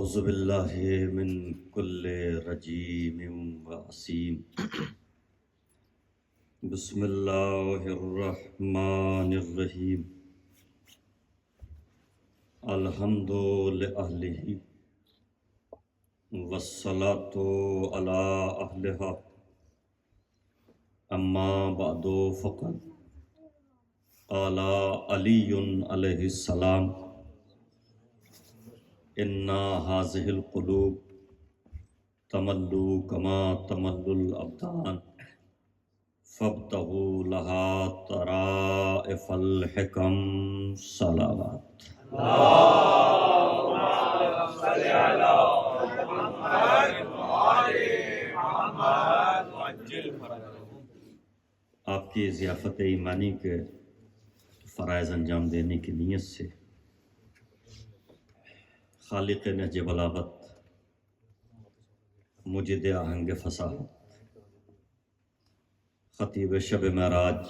اعوذ باللہ من کل رجیم و عصیم بسم اللہ الرحمن الرحیم الحمد لأہلہ والصلاة علی اہلہا اما بعد فقد قال علی علیہ السلام ان هذه القلوب تملو كما تمل الابدان فابتغوا لها طرائف الحكم صلوات اللهم صل على محمد وعلى محمد وعجل فرجهم۔ آپ کی ضیافت ایمانی کے فرائض انجام دینے کی نیت سے خالق نہج بلاغت مجد آہنگ فصاحت خطیب شب معراج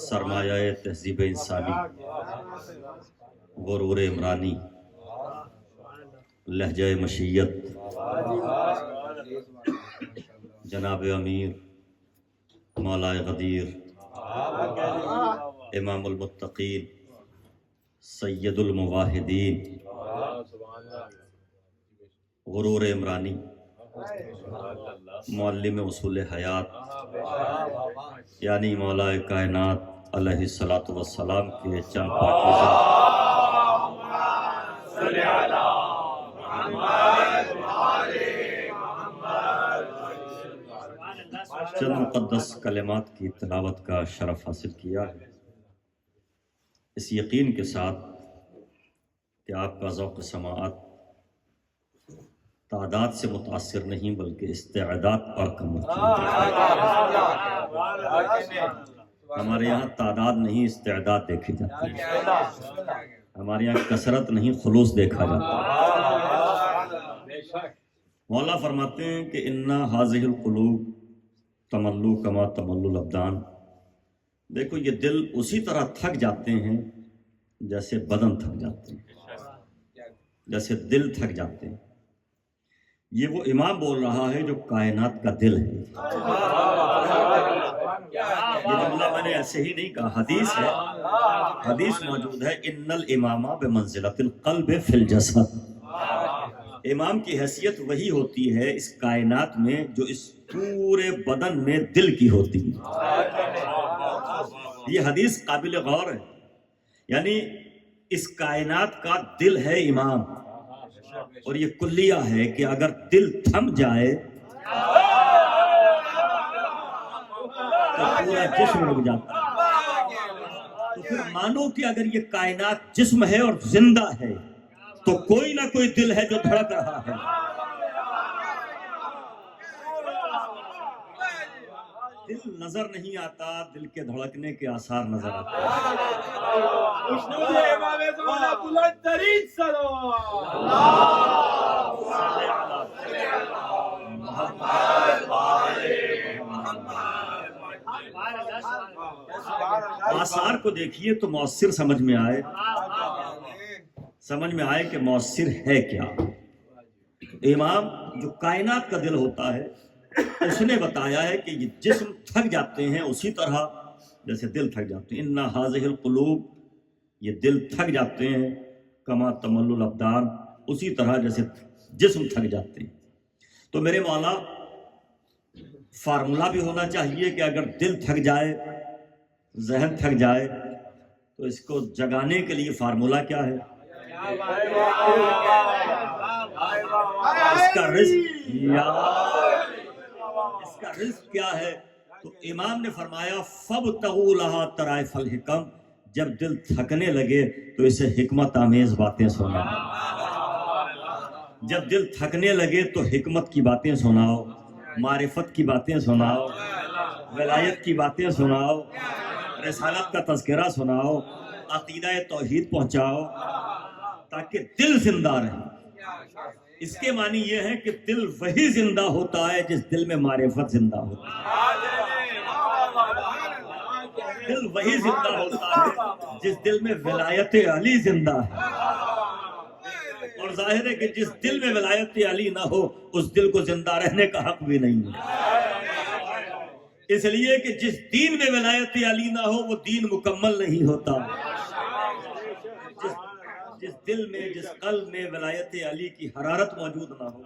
سرمایہ تہذیب انسانی غرور عمرانی لہجہ مشیت جناب امیر مولا غدیر امام المتقین سید المواحدین غرور عمرانی معلم اصول حیات یعنی مولا کائنات علیہ الصلوۃ والسلام کے چند پاکیزہ چند مقدس کلمات کی تلاوت کا شرف حاصل کیا ہے، اس یقین کے ساتھ کہ آپ کا ذوق سماعت تعداد سے متاثر نہیں بلکہ استعداد پر کم ہوتی ہے۔ ہمارے یہاں تعداد نہیں استعداد دیکھی جاتی ہے، ہمارے یہاں کثرت نہیں خلوص دیکھا جاتا ہے۔ مولا فرماتے ہیں کہ انا هذه القلوب تملو کما تمل الابدان، دیکھو یہ دل اسی طرح تھک جاتے ہیں جیسے بدن تھک جاتے ہیں، جیسے دل تھک جاتے ہیں۔ یہ وہ امام بول رہا ہے جو کائنات کا دل ہے۔ یہ جملہ میں نے ایسے ہی نہیں کہا، حدیث ہے، حدیث موجود ہے، ان الامام بمنزلۃ القلب فی الجسد، امام کی حیثیت وہی ہوتی ہے اس کائنات میں جو اس پورے بدن میں دل کی ہوتی ہے۔ یہ حدیث قابل غور ہے، یعنی اس کائنات کا دل ہے امام، اور یہ کلیہ ہے کہ اگر دل تھم جائے تو پورا جسم رک جاتا ہے۔ تو پھر مانو کہ اگر یہ کائنات جسم ہے اور زندہ ہے تو کوئی نہ کوئی دل ہے جو دھڑک رہا ہے۔ دل نظر نہیں آتا، دل کے دھڑکنے کے آثار نظر آتے ہیں۔ آثار کو دیکھیے تو مؤثر سمجھ میں آئے کہ مؤثر ہے کیا۔ امام جو کائنات کا دل ہوتا ہے اس نے بتایا ہے کہ یہ جسم تھک جاتے ہیں اسی طرح جیسے دل تھک جاتے ہیں۔ ان هذه القلوب، یہ دل تھک جاتے ہیں، کما تمل الابدان، اسی طرح جیسے جسم تھک جاتے ہیں۔ تو میرے مولا فارمولا بھی ہونا چاہیے کہ اگر دل تھک جائے، ذہن تھک جائے تو اس کو جگانے کے لیے فارمولا کیا ہے؟ اس کا رزق کیا ہے؟ تو امام نے فرمایا فَابْتَغُوا لَهَا طَرَائِفَ الْحِكَمِ، جب دل تھکنے لگے تو اسے حکمت آمیز باتیں سناؤ۔ جب دل تھکنے لگے تو حکمت کی باتیں سناؤ، معرفت کی باتیں سناؤ، ولایت کی باتیں سناؤ، رسالت کا تذکرہ سناؤ، عقیدہ توحید پہنچاؤ، تاکہ دل زندہ رہے۔ اس کے معنی یہ ہے کہ دل وہی زندہ ہوتا ہے جس دل میں معرفت زندہ ہوتا ہے، دل وہی زندہ ہوتا ہے جس دل میں ولایت علی زندہ ہے، اور ظاہر ہے کہ جس دل میں ولایت علی نہ ہو اس دل کو زندہ رہنے کا حق بھی نہیں ہے، اس لیے کہ جس دین میں ولایت علی نہ ہو وہ دین مکمل نہیں ہوتا۔ جس دل میں، جس قلب میں ولایت علی کی حرارت موجود نہ ہو،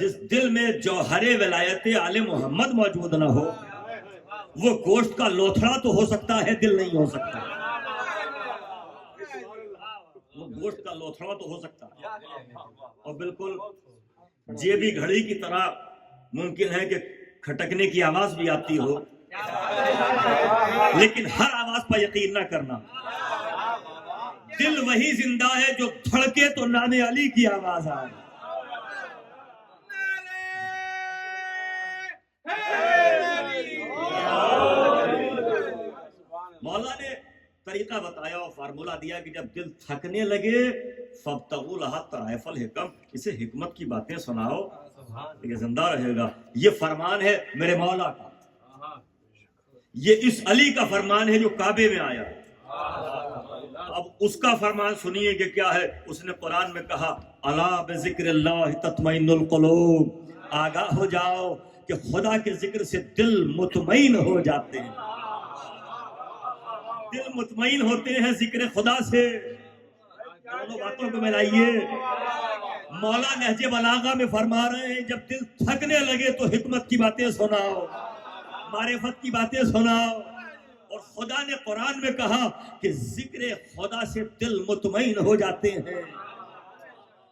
جس دل میں جوہر ولایت آل محمد موجود نہ ہو، وہ گوشت کا لوتھڑا تو ہو سکتا ہے، دل نہیں ہو سکتا۔ وہ گوشت کا لوتھڑا تو ہو سکتا ہے، اور بالکل جیبی گھڑی کی طرح ممکن ہے کہ کھٹکنے کی آواز بھی آتی ہو، لیکن ہر آواز پر یقین نہ کرنا۔ دل وہی زندہ ہے جو دھڑکے تو نام علی کی آواز آئے۔ مولا نے طریقہ بتایا اور فارمولہ دیا کہ جب دل تھکنے لگے فَابْتَغُوا لَهَا طَرَائِفَ الْحِكَمِ، اسے حکمت کی باتیں سناؤ یہ زندہ رہے گا۔ یہ فرمان ہے میرے مولا کا، یہ اس علی کا فرمان ہے جو کعبے میں آیا۔ اب اس کا فرمان سنیے کہ کیا ہے۔ اس نے قرآن میں کہا الا بذکر اللہ تطمئن القلوب، آگاہ ہو جاؤ کہ خدا کے ذکر سے دل مطمئن ہو جاتے ہیں، دل مطمئن ہوتے ہیں ذکر خدا سے۔ دونوں باتوں کو ملائیے۔ مولا نہج بلاغہ میں فرما رہے ہیں جب دل تھکنے لگے تو حکمت کی باتیں سناؤ، معرفت کی باتیں سناؤ۔ اور خدا نے قرآن میں کہا کہ ذکر خدا سے دل مطمئن ہو جاتے ہیں۔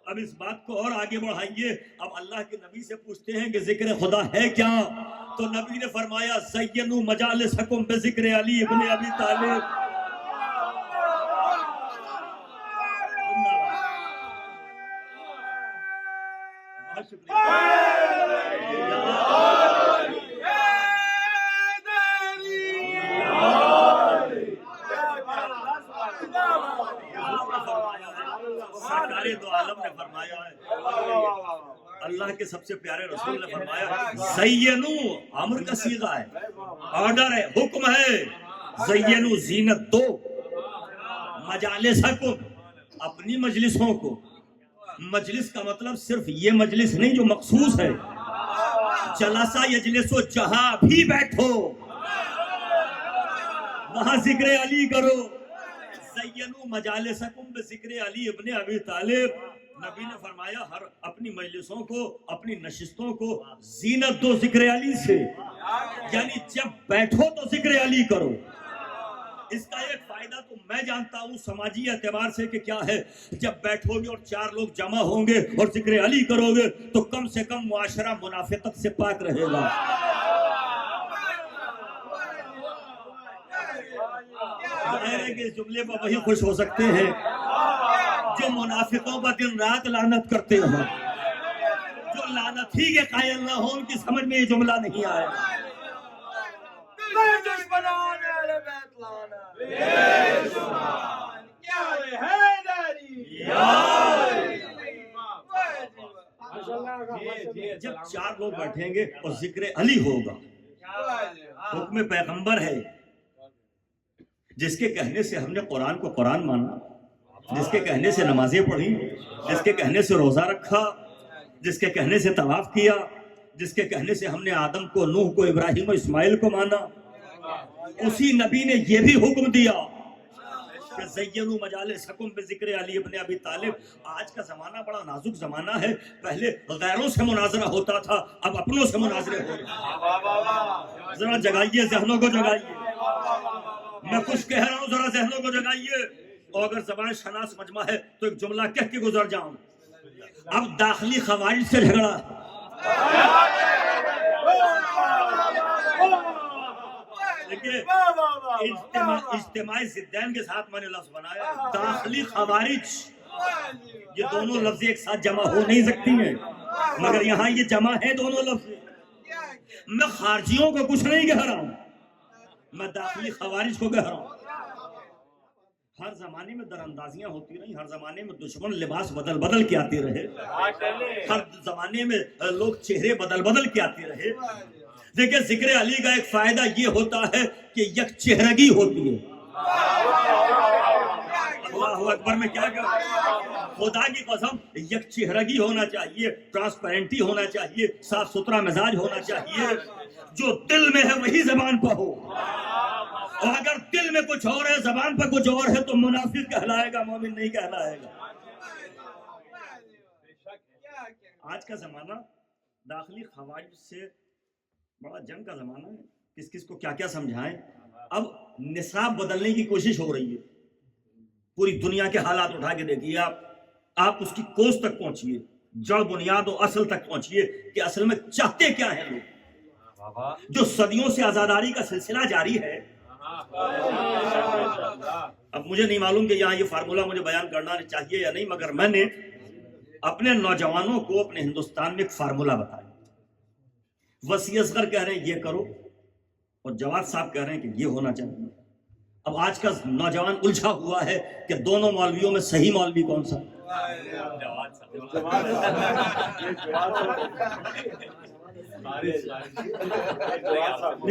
اب اس بات کو اور آگے بڑھائیے، اب اللہ کے نبی سے پوچھتے ہیں کہ ذکر خدا ہے کیا؟ تو نبی نے فرمایا زینوا مجالسکم بذکر علی ابن ابی طالب۔ بہت شکریہ۔ سرکار دو عالم نے فرمایا ہے، اللہ کے سب سے پیارے رسول نے فرمایا زینو، امر کا صیغہ ہے، آرڈر ہے، حکم ہے، زینو زینت دو، مجالسکم، اپنی مجلسوں کو۔ مجلس کا مطلب صرف یہ مجلس نہیں جو مخصوص ہے، جلسہ یجلسو، جہاں بھی بیٹھو وہاں ذکر علی کرو۔ زینوا مجالسکم بذکر علی ابن ابی طالب۔ نبی نے فرمایا ہر اپنی مجلسوں کو، اپنی نشستوں کو زینت دو ذکر علی سے، یعنی جب بیٹھو تو ذکر علی کرو۔ اس کا ایک فائدہ تو میں جانتا ہوں سماجی اعتبار سے کہ کیا ہے، جب بیٹھو گے اور چار لوگ جمع ہوں گے اور ذکر علی کرو گے تو کم سے کم معاشرہ منافقت سے پاک رہے گا۔ ظاہر ہے کہ اس جملے پر وہی خوش ہو سکتے ہیں جو منافقوں پر دن رات لعنت کرتے ہوں، جو لعنت ہی کے قائل نہ ہوں، ان کی سمجھ میں یہ جملہ نہیں آیا۔ جب چار لوگ بیٹھیں گے اور ذکر علی ہوگا، حکم پیغمبر ہے، جس کے کہنے سے ہم نے قرآن کو قرآن مانا، جس کے کہنے سے نمازیں پڑھی، جس کے کہنے سے روزہ رکھا، جس کے کہنے سے طواف کیا، جس کے کہنے سے ہم نے آدم کو، نوح کو، ابراہیم و اسماعیل کو مانا، اسی نبی نے یہ بھی حکم دیا کہ زینوا مجالسکم بذکر علی ابن ابی طالب۔ آج کا زمانہ بڑا نازک زمانہ ہے، پہلے غیروں سے مناظرہ ہوتا تھا، اب اپنوں سے مناظرے ہو رہے۔ ذرا جگائیے، ذہنوں کو جگائیے۔ میں کچھ کہہ رہا ہوں، ذرا ذہنوں کو جگائیے۔ اور اگر زبان شناس مجمع ہے تو ایک جملہ کہہ کے گزر جاؤں۔ اب داخلی خوارج سے جھگڑا، اجتماعی ضدین کے ساتھ میں نے لفظ بنایا، داخلی خوارج، یہ دونوں لفظ ایک ساتھ جمع ہو نہیں سکتی ہیں، مگر یہاں یہ جمع ہے دونوں لفظ۔ میں خارجیوں کو کچھ نہیں کہہ رہا ہوں، میں داخلی خوارج کو کہہ رہا ہوں۔ ہر زمانے میں دراندازیاں ہوتی رہی، ہر زمانے میں دشمن لباس بدل بدل کے آتے رہے، ہر زمانے میں لوگ چہرے بدل بدل کے آتے رہے۔ دیکھیں ذکر علی کا ایک فائدہ یہ ہوتا ہے کہ یک چہرگی ہوتی ہے۔ اللہ اللہ اکبر میں کیا کہا؟ خدا کی قسم یک چہرگی ہونا چاہیے، ٹرانسپیرنٹی ہونا چاہیے، صاف ستھرا مزاج ہونا چاہیے، جو دل میں ہے وہی زبان پہ ہو، اور اگر دل میں کچھ اور ہے زبان پہ کچھ اور ہے تو منافق کہلائے گا، مومن نہیں کہلائے گا۔ آج کا زمانہ داخلی خواہش سے بڑا جنگ کا زمانہ ہے، کس کس کو کیا کیا سمجھائیں۔ اب نصاب بدلنے کی کوشش ہو رہی ہے، پوری دنیا کے حالات اٹھا کے دیکھیے آپ اس کی کوس تک پہنچیے، جڑ بنیاد و اصل تک پہنچیے کہ اصل میں چاہتے کیا ہیں لوگ۔ جو صدیوں سے آزاداری کا سلسلہ جاری ہے، اب مجھے نہیں معلوم کہ یہاں یہ فارمولہ مجھے بیان کرنا چاہیے یا نہیں، مگر میں نے اپنے نوجوانوں کو اپنے ہندوستان میں ایک فارمولہ بتایا۔ وسیع اصغر کہہ رہے ہیں یہ کرو، اور جواد صاحب کہہ رہے ہیں کہ یہ ہونا چاہیے۔ اب آج کا نوجوان الجھا ہوا ہے کہ دونوں مولویوں میں صحیح مولوی کون سا؟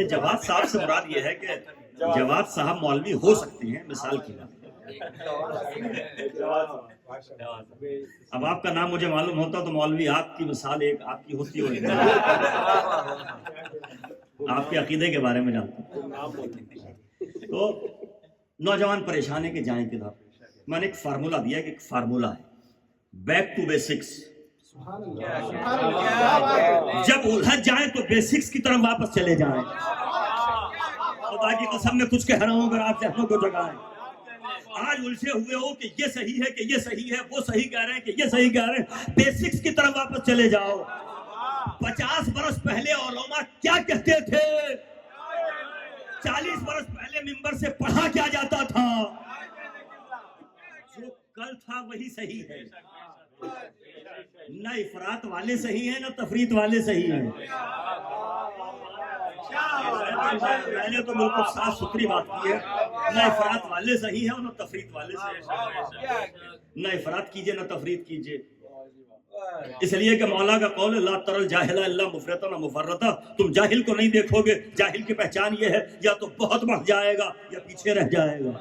جواد صاحب سے مراد یہ ہے کہ جواد صاحب مولوی ہو سکتے ہیں، مثال کی بات۔ اب آپ کا نام مجھے معلوم ہوتا تو مولوی آپ کی مثال ایک آپ کی ہوتی ہوئی، آپ کے عقیدے کے بارے میں جانتا ہوں۔ تو نوجوان پریشان ہے کہ جائیں کدھر۔ میں نے ایک فارمولہ دیا کہ ایک فارمولہ ہے، بیک ٹو بیسکس۔ جب الجھ جائیں تو بیسکس کی طرف واپس چلے جائیں۔ خدا کی قسم میں کچھ کہہ رہا ہوں، اگر آپ ذہنوں کو جگائیں۔ آج الجھے ہوئے ہو کہ یہ صحیح ہے کہ یہ صحیح ہے، وہ صحیح کہہ رہے ہیں کہ یہ صحیح کہہ رہے ہیں، بیسکس کی طرف واپس چلے جاؤ۔ 50 برس پہلے علماء کیا کہتے تھے، 40 برس پہلے منبر سے پڑھا کیا جاتا تھا، جو کل تھا وہی صحیح ہے۔ نہ افراط والے صحیح ہیں، نہ تفریط والے صحیح ہیں۔ میں نے تو بالکل صاف ستھری بات کی ہے، نہ افراط والے صحیح ہیں اور نہ تفریط والے صحیح ہیں۔ نہ افراط کیجئے نہ تفریط کیجئے، اس لیے کہ مولا کا قول ہے لا تر الجاہل الا مفرطا و مفرطا۔ تم جاہل کو نہیں دیکھو گے، جاہل کی پہچان یہ ہے یا تو بہت بڑھ جائے گا یا پیچھے رہ جائے گا۔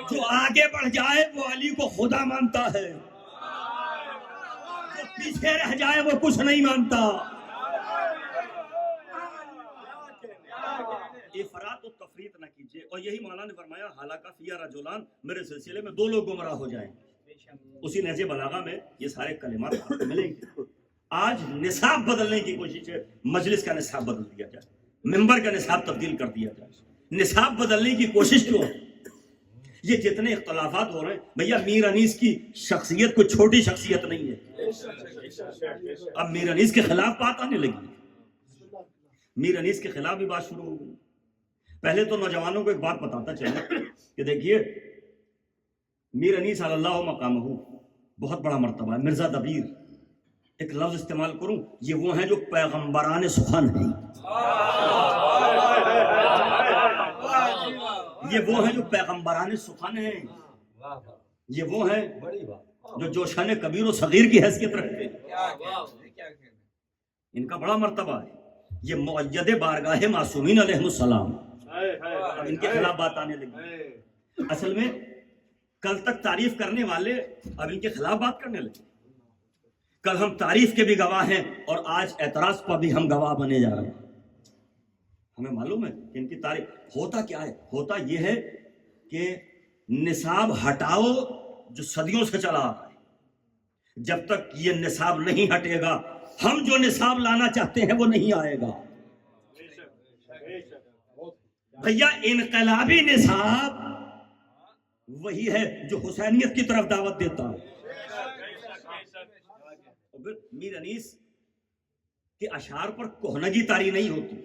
جو آگے بڑھ جائے وہ علی کو خدا مانتا ہے، جو پیچھے رہ جائے وہ کچھ نہیں مانتا۔ افراط و تفریط نہ کیجیے، اور یہی مولانا نے فرمایا حالانکہ فیہ رجلان، میرے سلسلے میں 2 لوگ گمراہ ہو جائیں۔ اسی نہج بلاغہ میں یہ سارے کلمات آپ کو ملیں گے۔ آج نصاب بدلنے کی کوشش ہے، مجلس کا نصاب بدل دیا جائے، ممبر کا نصاب تبدیل کر دیا جائے۔ نصاب بدلنے کی کوشش کیوں ہے؟ یہ جتنے اختلافات ہو رہے ہیں، بھیا میر انیس کی شخصیت کوئی چھوٹی شخصیت نہیں ہے۔ اب میر انیس کے خلاف بات آنے لگی، میر انیس کے خلاف بھی بات شروع ہو گئی۔ پہلے تو نوجوانوں کو ایک بات بتاتا چلے کہ دیکھیے میر انیس علی اللہ مقامہ بہت بڑا مرتبہ ہے۔ مرزا دبیر، ایک لفظ استعمال کروں، یہ وہ ہیں جو پیغمبران سخن ہیں، یہ وہ ہیں جو پیغمبران سخن ہیں، یہ وہ ہیں جو جوشن کبیر و صغیر کی حیثیت رکھتے ہیں۔ ان کا بڑا مرتبہ ہے، یہ مؤید بارگاہ معصومین علیہ السلام۔ اب ان کے خلاف بات آنے لگی۔ اصل میں کل تک تعریف کرنے والے اب ان کے خلاف بات کرنے لگے۔ کل ہم تعریف کے بھی گواہ ہیں اور آج اعتراض پر بھی ہم گواہ بنے جا رہے ہیں۔ ہمیں معلوم ہے کہ ان کی تعریف ہوتا کیا ہے، ہوتا یہ ہے کہ نصاب ہٹاؤ جو صدیوں سے چلا آ رہا ہے، جب تک یہ نصاب نہیں ہٹے گا ہم جو نصاب لانا چاہتے ہیں وہ نہیں آئے گا۔ بھیا انقلابی نصاب وہی ہے جو حسینیت کی طرف دعوت دیتا ہے۔ میر انیس کے اشعار پر کہنگی طاری نہیں ہوتی،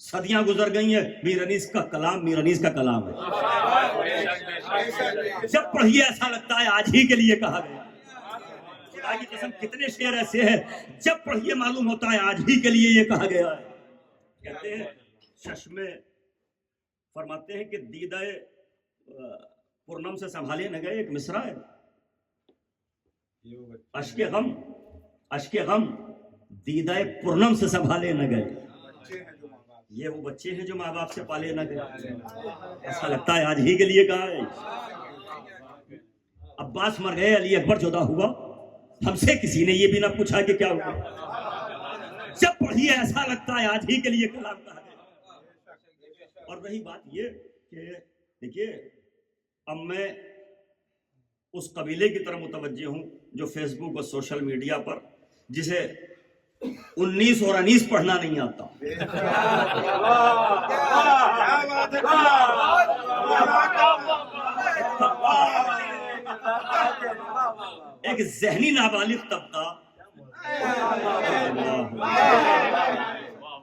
صدیاں گزر گئی ہیں، میر انیس کا کلام میر انیس کا کلام ہے۔ جب پڑھیے ایسا لگتا ہے آج ہی کے لیے کہا گیا۔ خدا کی قسم کتنے شعر ایسے ہیں جب پڑھیے معلوم ہوتا ہے آج ہی کے لیے یہ کہا گیا ہے۔ کہتے ہیں چشمے فرماتے ہیں کہ دیدہ پورنم سے سنبھالے نہ گئے، ایک مصرع ہے، اشک غم دیدہ پورنم سے سنبھالے نہ گئے، یہ وہ بچے ہیں جو ماں باپ سے پالے نہ گئے۔ ایسا لگتا ہے آج ہی کے لیے کہا ہے۔ عباس مر گئے، علی اکبر جدا ہوا، ہم سے کسی نے یہ بھی نہ پوچھا کہ کیا ہوا. جب پڑھیے ایسا لگتا ہے آج ہی کے لیے کلام کہا گیا. اور رہی بات یہ کہ دیکھیے اب میں اس قبیلے کی طرف متوجہ ہوں جو فیس بک اور سوشل میڈیا پر جسے 19 اور 19 پڑھنا نہیں آتا. ایک ذہنی نابالغ طبقہ،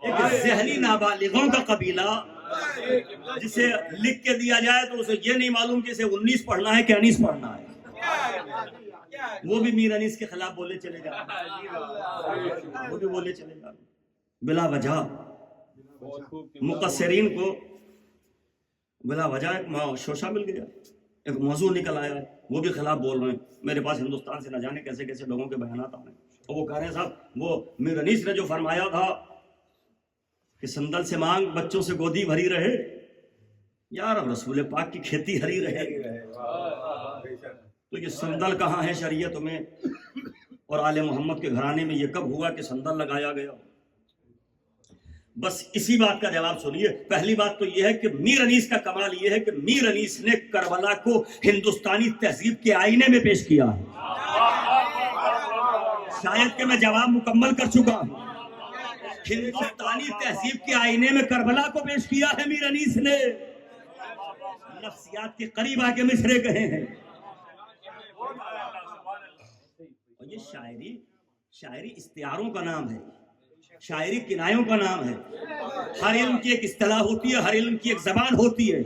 ایک ذہنی نابالغوں کا قبیلہ جسے لکھ کے دیا جائے تو اسے یہ نہیں معلوم کہ اسے 19 پڑھنا ہے کہ 19 پڑھنا ہے. وہ بھی میر انیس کے خلاف بولے چلے جا رہے، وہ بھی بولے چلے جا رہے بلا وجہ. مقصرین کو بلا وجہ ایک شوشہ مل گیا، ایک موضوع نکل آیا ہے، وہ بھی خلاف بول رہے ہیں. میرے پاس ہندوستان سے نہ جانے کیسے کیسے لوگوں کے بیانات آ رہے ہیں، اور وہ کہہ رہے ہیں صاحب وہ میر انیس نے جو فرمایا تھا کہ سندل سے مانگ بچوں سے گودی بھری رہے، یار اب رسول پاک کی کھیتی ہری رہے. تو یہ سندل کہاں ہے شریعت میں اور آل محمد کے گھرانے میں؟ یہ کب ہوا کہ سندل لگایا گیا؟ بس اسی بات کا جواب سنیے. پہلی بات تو یہ ہے کہ میر انیس کا کمال یہ ہے کہ میر انیس نے کربلا کو ہندوستانی تہذیب کے آئینے میں پیش کیا ہے. شاید کہ میں جواب مکمل کر چکا ہوں. ہندوستانی تہذیب کے آئینے میں کربلا کو پیش کیا ہے میر انیس نے. نفسیات کے قریب آ کے مصرے کہے ہیں. اور یہ شاعری استعاروں کا نام ہے، شاعری کنایوں کا نام ہے. ہر علم کی ایک اصطلاح ہوتی ہے، ہر علم کی ایک زبان ہوتی ہے.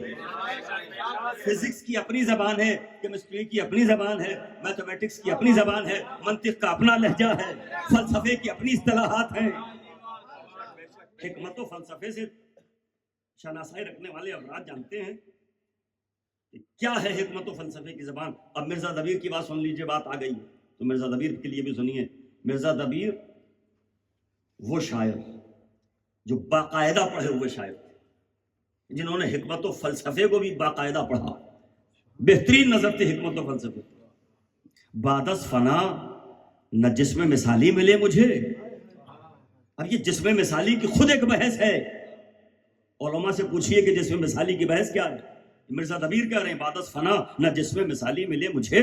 فزکس کی اپنی زبان ہے، کیمسٹری کی اپنی زبان ہے، میتھمیٹکس کی اپنی زبان ہے، منطق کا اپنا لہجہ ہے، فلسفے کی اپنی اصطلاحات ہیں. حکمت و فلسفے سے شناسائی رکھنے والے افراد جانتے ہیں کہ کیا ہے حکمت و فلسفے کی زبان. اب مرزا دبیر کی بات سن لیجئے، بات آ گئی تو مرزا دبیر کے لیے بھی سنیے. مرزا دبیر وہ شاعر جو باقاعدہ پڑھے ہوئے شاعر تھے، جنہوں نے حکمت و فلسفے کو بھی باقاعدہ پڑھا، بہترین نظر تھے حکمت و فلسفے. بعدس فنا نہ جسم مثالی ملے مجھے. اب یہ جسم مثالی کی خود ایک بحث ہے. علماء سے پوچھئے کہ جسم مثالی کی بحث کیا ہے. مرزا دبیر کہہ رہے ہیں بعدس فنا نہ جسم مثالی ملے مجھے،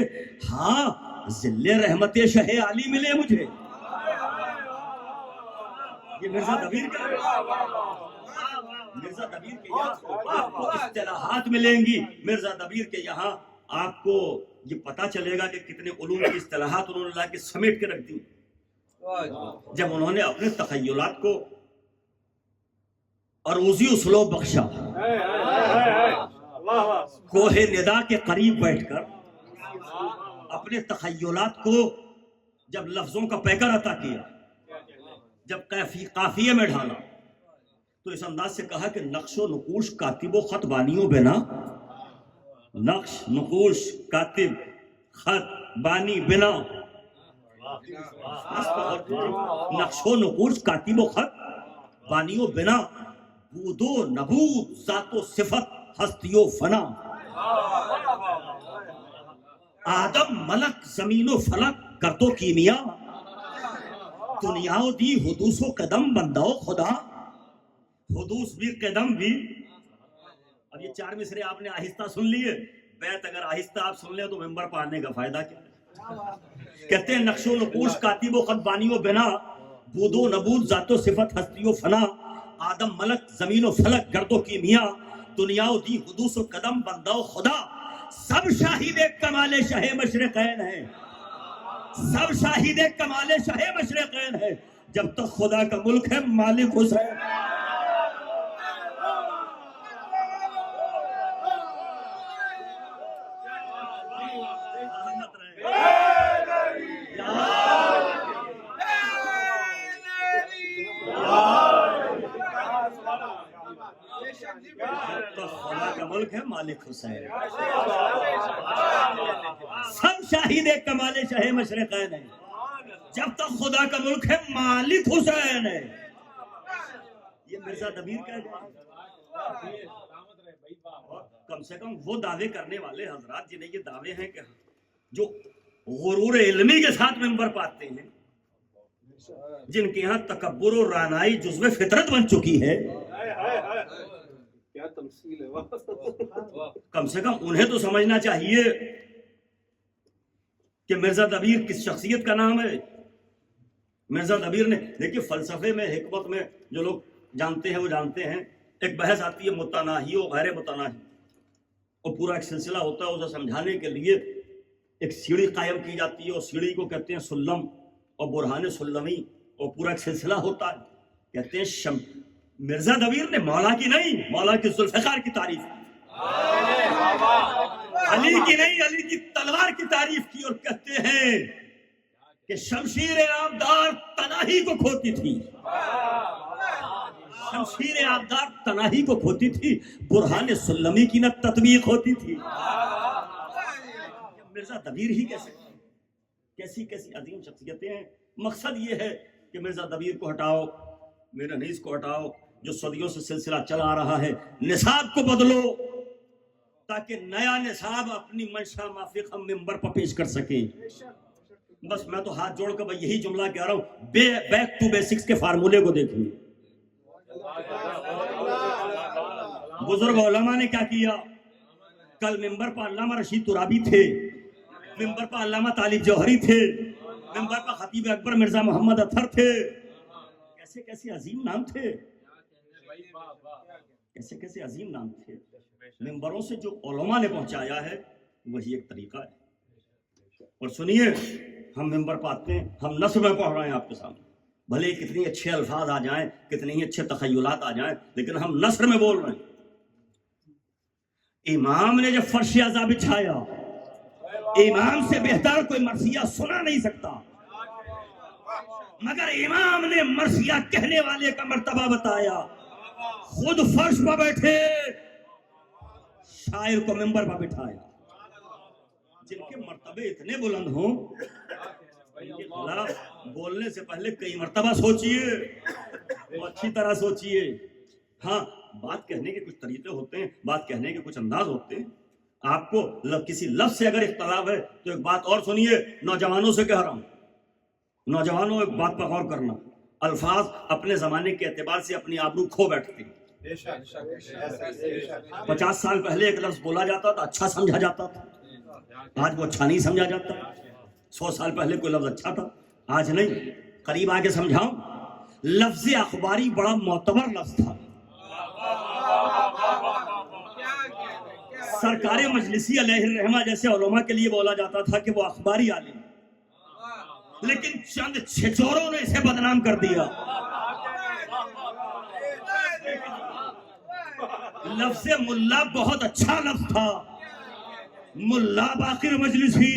ہاں ذل رحمت شہ علی ملے مجھے. یہ مرزا دبیر کہہ رہے ہیں. مرزا دبیر کے یہاں آپ کو اصطلاحات ملیں گی. مرزا دبیر کے یہاں آپ کو یہ پتا چلے گا کہ کتنے علوم کی اصطلاحات انہوں نے لا کے سمیٹ کے رکھ دی جب انہوں نے اپنے تخیلات کو عروضی اسلوب بخشا. کوہ ندا کے قریب بیٹھ کر اپنے تخیلات کو جب لفظوں کا پیکر عطا کیا، جب قافیے میں ڈھالا، تو اس انداز سے کہا کہ نقش و نقوش کاتب و خط بانیوں بنا. نقش نقوش کاتب خط بانی بنا. نقش و نقوش کاتب و خط بانیوں بنا، بود و نبود ذات و صفت ہستی و فنا. آدم ملک زمین و فلک گرد و کیمیا، دنیا و دی حدوث و قدم بندہ و خدا. حدوث بھی قدم بھی. اب یہ 4 مصرے آپ نے آہستہ سن لیے. بیت اگر آہستہ آپ سن لیں تو ممبر پہ آنے کا فائدہ کیا ہے. کہتے ہیں نقش و نقوش کاتب و خط بانی و بنا، بود و نبود ذات و صفت ہستی و فنا. آدم ملک زمین و فلک گرد و کیمیا، دنیا و دی حدوث و قدم بندہ و خدا. سب شاہد کمال شہ مشرقین ہیں، سب شاہد کمال شہ مشرقین ہے. جب تک خدا کا ملک ہے مالک حسین. خدا کا ملک ہے مالک حسین. سب شاہد کمال شہ مشرقین ہے. جب تک خدا کا ملک ہے مالک حسین ہے. یہ مرزا دبیر کا کم سے کم وہ دعوے کرنے والے حضرات جنہیں یہ دعوے ہیں کہ جو غرور علمی کے ساتھ منبر پاتے ہیں، جن کے یہاں تکبر و رانائی جزو فطرت بن چکی ہے، کیا تمثیل ہے، کم سے کم انہیں تو سمجھنا چاہیے کہ مرزا دبیر کس شخصیت کا نام ہے۔ مرزا دبیر نے، دیکھیے فلسفے میں، حکمت میں جو لوگ جانتے ہیں وہ جانتے ہیں، ایک بحث آتی ہے متناہی و غیر متناہی، اور پورا ایک سلسلہ ہوتا ہے، اسے سمجھانے کے لیے ایک سیڑھی قائم کی جاتی ہے، اور سیڑھی کو کہتے ہیں سلم اور برہان سلمی، اور پورا ایک سلسلہ ہوتا ہے، کہتے ہیں مرزا دبیر نے مولا کی نہیں، مولا کی ذوالفقار کی تعریف کی، علی کی نہیں، علی کی تلوار کی تعریف کی، اور کہتے ہیں کہ شمشیر آبدار تناہی کو کھوتی تھی، شمشیر آبدار تناہی کو کھوتی تھی، برہان سلمی کی نہ تطبیق ہوتی تھی۔ مرزا دبیر ہی کیسی عظیم شخصیتیں ہیں۔ مقصد یہ ہے کہ مرزا دبیر کو ہٹاؤ، میر انیس کو ہٹاؤ، جو صدیوں سے سلسلہ چلا آ رہا ہے، نصاب کو بدلو تاکہ نیا نصاب اپنی منشا مافق ہم ممبر پر پیش کر سکیں۔ بس میں تو ہاتھ جوڑ کر یہی جملہ کہہ رہا ہوں، بیک ٹو بیسکس کے فارمولے کو دیکھیے۔ بزرگ علماء نے کیا کیا؟ کل ممبر پر علامہ رشید ترابی تھے، ممبر پر علامہ طالب جوہری تھے، ممبر پر خطیب اکبر مرزا محمد اطہر تھے، کیسے کیسے عظیم نام تھے، کیسے کیسے عظیم نام تھے۔ ممبروں سے جو علماء نے پہنچایا ہے وہی ایک طریقہ ہے۔ اور سنیے، ہم ممبر پاتے ہیں، ہم نثر میں پڑھ رہے ہیں آپ کے سامنے، بھلے کتنی اچھے الفاظ آ جائیں، کتنے ہی اچھے تخیلات آ جائیں، لیکن ہم نثر میں بول رہے ہیں۔ امام نے جب فرش عزا بچھایا، امام سے بہتر کوئی مرثیہ سنا نہیں سکتا، مگر امام نے مرثیہ کہنے والے کا مرتبہ بتایا، خود فرش پر بیٹھے، شاعر کو ممبر پر بٹھایا۔ جن کے مرتبے اتنے بلند ہوں، ان کے خلاف بولنے سے پہلے کئی مرتبہ سوچئے، اچھی طرح سوچئے۔ ہاں، بات کہنے کے کچھ طریقے ہوتے ہیں، بات کہنے کے کچھ انداز ہوتے ہیں۔ آپ کو کسی لفظ سے اگر اختلاف ہے تو ایک بات اور سنیے، نوجوانوں سے کہہ رہا ہوں، نوجوانوں ایک بات پر غور کرنا، الفاظ اپنے زمانے کے اعتبار سے اپنی آبرو کھو بیٹھتے ہیں۔ 50 سال پہلے ایک لفظ بولا جاتا تھا، اچھا سمجھا جاتا تھا، آج وہ اچھا نہیں سمجھا جاتا۔ 100 سال پہلے کوئی لفظ اچھا تھا، آج نہیں۔ قریب آگے سمجھاؤں، لفظ اخباری بڑا معتبر لفظ تھا۔ سرکار مجلسی علیہ الرحمہ جیسے علماء کے لیے بولا جاتا تھا کہ وہ اخباری عالم، لیکن چند چھچوروں نے اسے بدنام کر دیا۔ لفظ ملا بہت اچھا لفظ تھا، ملا باقر مجلسی،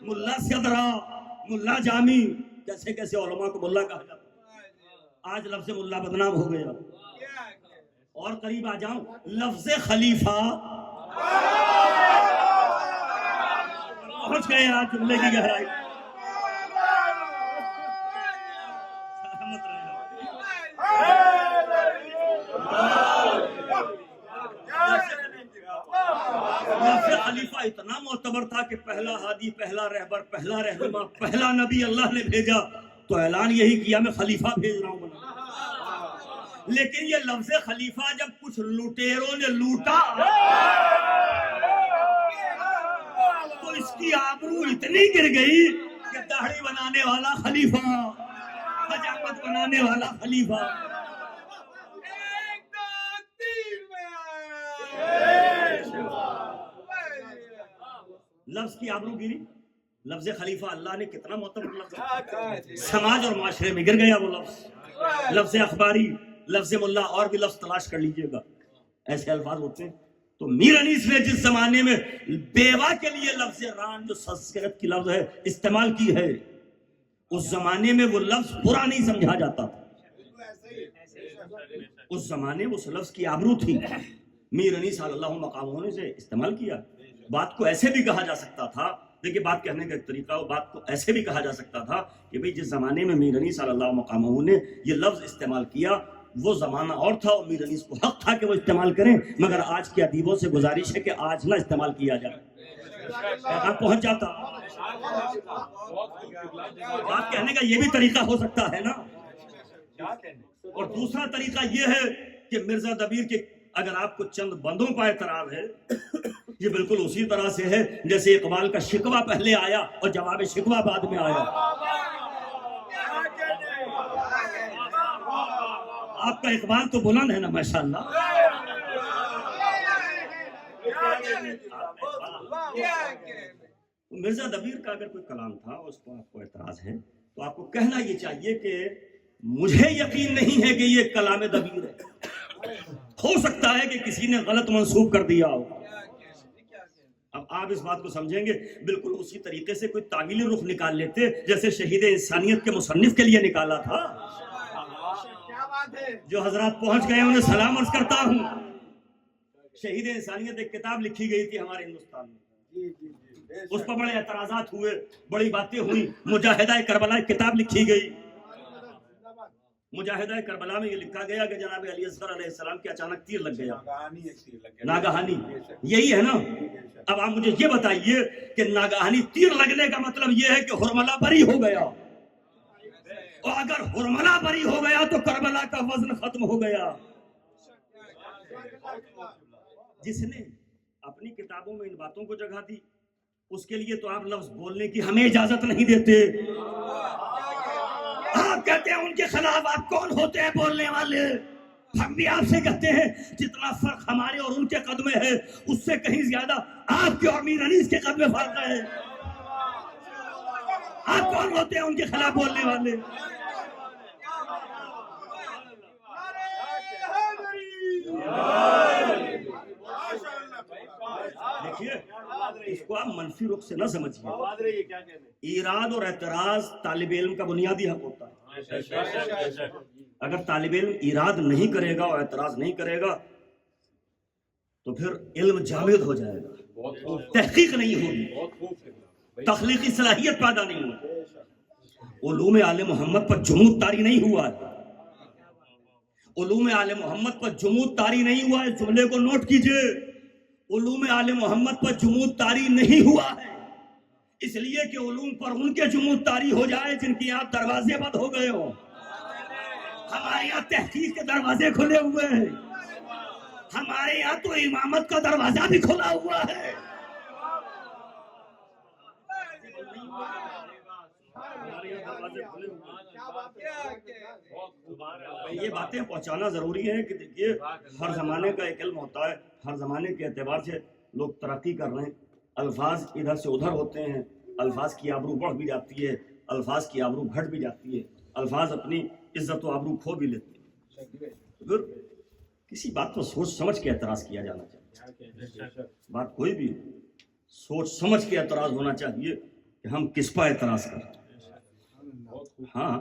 ملا صدرہ، ملا جامی، کیسے کیسے علماء کو ملا کہا جاتا۔ آج لفظ ملا بدنام ہو گیا۔ اور قریب آ جاؤں، لفظ خلیفہ، پہنچ گئے آج جملے کی گہرائی۔ لفظ خلیفہ اتنا معتبر تھا کہ پہلا ہادی، پہلا رہبر، پہلا رہنما، پہلا نبی اللہ نے بھیجا تو اعلان یہی کیا، میں خلیفہ بھیج رہا ہوں بنا۔ لیکن یہ لفظ خلیفہ جب کچھ لوٹیروں نے لوٹا تو اس کی آبرو اتنی گر گئی کہ داڑھی بنانے والا خلیفہ، حجامت بنانے والا خلیفہ۔ لفظ کی آبرو گری، لفظ خلیفہ اللہ نے کتنا معتبر لفظ، سماج اور معاشرے میں گر گیا وہ لفظ۔ لفظ اخباری، لفظ ملا، اور بھی لفظ تلاش کر لیجئے گا، ایسے الفاظ ہوتے ہیں۔ تو میر انیس نے جس زمانے میں بیوہ کے لیے لفظ ران، جو سنسکرت کی لفظ ہے، استعمال کی ہے، اس زمانے میں وہ لفظ برا نہیں سمجھا جاتا تھا، اس زمانے میں اس لفظ کی آبرو تھی۔ میر انیس صلی اللہ مقامہ نے سے استعمال کیا۔ بات کو ایسے بھی کہا جا سکتا تھا، دیکھیے بات کہنے کا ایک طریقہ ہو، بات کو ایسے بھی کہا جا سکتا تھا کہ بھئی جس زمانے میں میر انیس صلی اللہ مقامہ نے یہ لفظ استعمال کیا، وہ زمانہ اور تھا، اور میر انیس کو حق تھا کہ وہ استعمال کریں، مگر آج کے ادیبوں سے گزارش ہے کہ آج نہ استعمال کیا جائے۔ پیغام پہنچ جاتا. بات کہنے کا یہ بھی طریقہ ہو سکتا ہے نا. اور دوسرا طریقہ یہ ہے کہ مرزا دبیر کے اگر آپ کو چند بندوں کا اعتراض ہے، یہ بالکل اسی طرح سے ہے جیسے اقبال کا شکوہ پہلے آیا اور جواب شکوہ بعد میں آیا. آپ کا اقبال تو بلند ہے نا ماشاءاللہ. مرزا دبیر کا اگر کوئی کلام تھا اس کو آپ کو اعتراض ہے تو آپ کو کہنا یہ چاہیے کہ مجھے یقین نہیں ہے کہ یہ کلام دبیر ہے، ہو سکتا ہے کہ کسی نے غلط منسوب کر دیا ہو. اب آپ اس بات کو سمجھیں گے بالکل اسی طریقے سے کوئی تعویلی رخ نکال لیتے جیسے شہید انسانیت کے مصنف کے لیے نکالا تھا. جو حضرات پہنچ گئے انہیں سلام عرض کرتا ہوں. شہید انسانیت ایک کتاب لکھی گئی تھی ہمارے ہندوستان میں، اس پر بڑے اعتراضات ہوئے، بڑی باتیں ہوئی. مجاہدہ کربلا ایک کتاب لکھی گئی. مجاہدہ کربلا میں یہ لکھا گیا کہ جناب علی اصغر علیہ السلام کے اچانک تیر لگ گیا. ناگہانی یہی ہے نا. اب آپ مجھے یہ بتائیے کہ ناگہانی تیر لگنے کا مطلب یہ ہے کہ حرملہ بری ہو گیا، اور اگر حرملہ بری ہو گیا تو کربلا کا وزن ختم ہو گیا. جس نے اپنی کتابوں میں ان باتوں کو جگہ دی اس کے لیے تو آپ لفظ بولنے کی ہمیں اجازت نہیں دیتے. آپ کہتے ہیں ان کے خلاف آپ کون ہوتے ہیں بولنے والے. ہم بھی آپ سے کہتے ہیں جتنا فرق ہمارے اور ان کے قد میں ہے اس سے کہیں زیادہ آپ کے اور میر انیس کے قد میں فرق ہے. آپ کون ہوتے ہیں ان کے خلاف بولنے والے. دیکھیے اس کو آپ منفی رخ سے نہ سمجھیے. ایراد اور اعتراض طالب علم کا بنیادی حق ہوتا ہے. اگر طالب علم ایراد نہیں کرے گا اور اعتراض نہیں کرے گا تو پھر علم جامد ہو جائے گا، تحقیق نہیں ہوگی، تخلیقی صلاحیت پیدا نہیں ہوگی. علوم آل محمد پر جمود طاری نہیں ہوا ہے. علوم آل محمد پر جمود طاری نہیں ہوا ہے. جملے کو نوٹ کیجئے، علوم آل محمد پر جمود طاری نہیں ہوا ہے اس لیے کہ علوم پر ان کے جمود طاری ہو جائے جن کی یہاں دروازے بند ہو گئے ہوں. ہمارے یہاں تحقیق کے دروازے کھلے ہوئے ہیں. ہمارے یہاں تو امامت کا دروازہ بھی کھلا ہوا ہے. یہ باتیں پہنچانا ضروری ہے کہ دیکھیے ہر زمانے کا ایک علم ہوتا ہے. ہر زمانے کے اعتبار سے لوگ ترقی کر رہے ہیں. الفاظ ادھر سے ادھر ہوتے ہیں. الفاظ کی آبرو بڑھ بھی جاتی ہے، الفاظ کی آبرو گھٹ بھی جاتی ہے. الفاظ اپنی عزت و آبرو کھو بھی لیتے ہیں. پھر کسی بات کو سوچ سمجھ کے اعتراض کیا جانا چاہیے. بات کوئی بھی سوچ سمجھ کے اعتراض ہونا چاہیے کہ ہم کس پر اعتراض کریں. ہاں